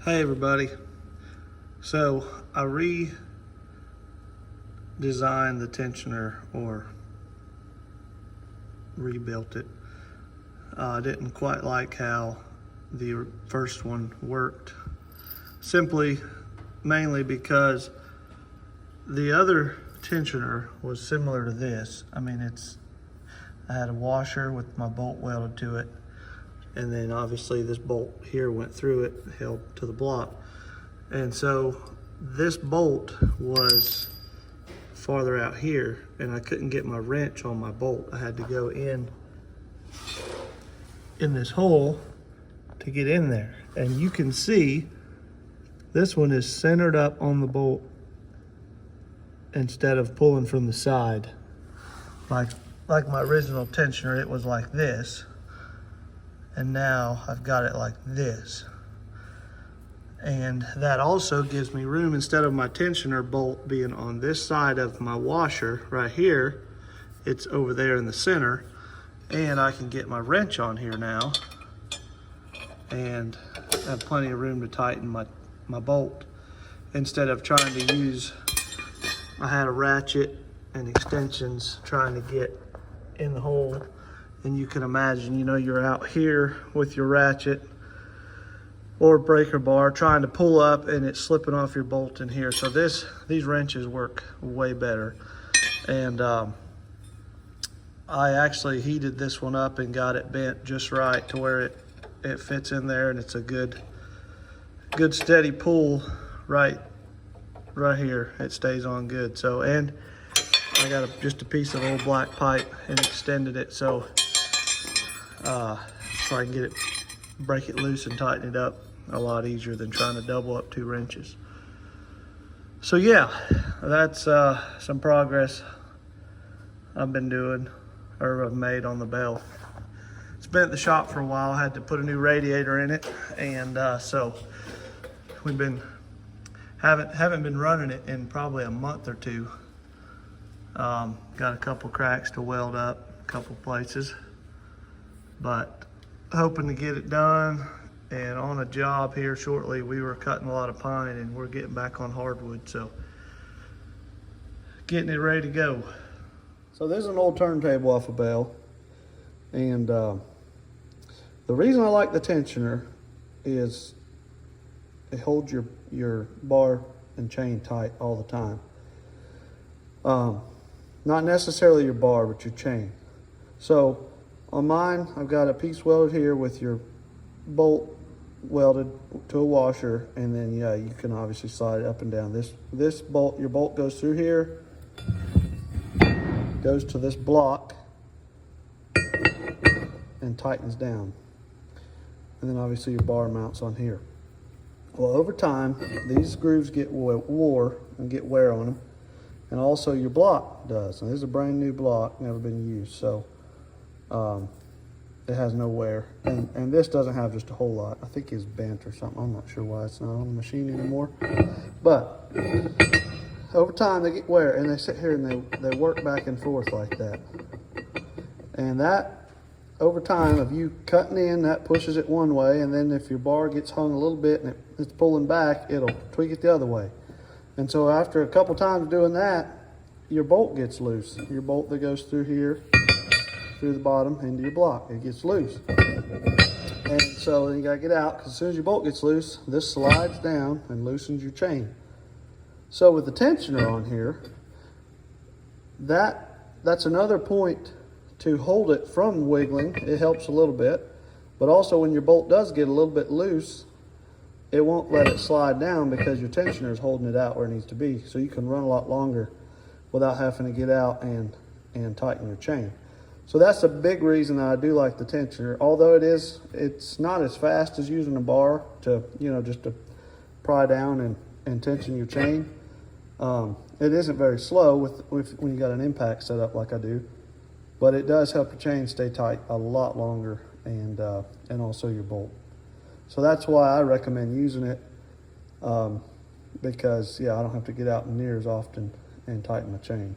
Hey everybody. So I redesigned the tensioner, or rebuilt it. I didn't quite like how the first one worked, mainly because the other tensioner was similar to this. I had a washer with my bolt welded to it, and then obviously this bolt here went through it, held to the block. And so this bolt was farther out here, and I couldn't get my wrench on my bolt. I had to go in this hole to get in there. And you can see this one is centered up on the bolt instead of pulling from the side. Like my original tensioner, it was like this. And now I've got it like this. And that also gives me room, instead of my tensioner bolt being on this side of my washer right here, it's over there in the center. And I can get my wrench on here now and have plenty of room to tighten my bolt, instead of trying to use, I had a ratchet and extensions trying to get in the hole. And you can imagine, you're out here with your ratchet or breaker bar trying to pull up, and it's slipping off your bolt in here. So these wrenches work way better. And I actually heated this one up and got it bent just right to where it fits in there, and it's a good steady pull right here. It stays on good. So, and I got just a piece of old black pipe and extended it so I can break it loose and tighten it up a lot easier than trying to double up 2 wrenches. So yeah, that's some progress I've been doing, or I've made on the bell. It's been at the shop for a while. I had to put a new radiator in it, and so we've been haven't been running it in probably a month or 2. Got a couple cracks to weld up, a couple places, but hoping to get it done. And on a job here shortly, we were cutting a lot of pine and we're getting back on hardwood, so getting it ready to go. So this is an old turntable off a bell, and the reason I like the tensioner is it holds your bar and chain tight all the time. Not necessarily your bar, but your chain. So on mine, I've got a piece welded here with your bolt welded to a washer, and then you can obviously slide it up and down. This bolt, your bolt goes through here, goes to this block, and tightens down. And then obviously your bar mounts on here. Well, over time, these grooves get wore and get wear on them, and also your block does. And this is a brand new block, never been used, so it has no wear, and this doesn't have just a whole lot. I think it's bent or something. I'm not sure why it's not on the machine anymore. But over time they get wear, and they sit here and they work back and forth like that. And that, over time, of you cutting in, that pushes it one way, and then if your bar gets hung a little bit and it's pulling back, it'll tweak it the other way. And so after a couple times doing that, your bolt gets loose. Your bolt that goes through here, through the bottom into your block, it gets loose. And so then you gotta get out, because as soon as your bolt gets loose, this slides down and loosens your chain. So with the tensioner on here, that's another point to hold it from wiggling. It helps a little bit, but also when your bolt does get a little bit loose, it won't let it slide down because your tensioner is holding it out where it needs to be. So you can run a lot longer without having to get out and tighten your chain. So that's a big reason that I do like the tensioner. Although it's not as fast as using a bar to, just to pry down and tension your chain. It isn't very slow when you got an impact set up like I do, but it does help your chain stay tight a lot longer, and also your bolt. So that's why I recommend using it, because I don't have to get out near as often and tighten my chain.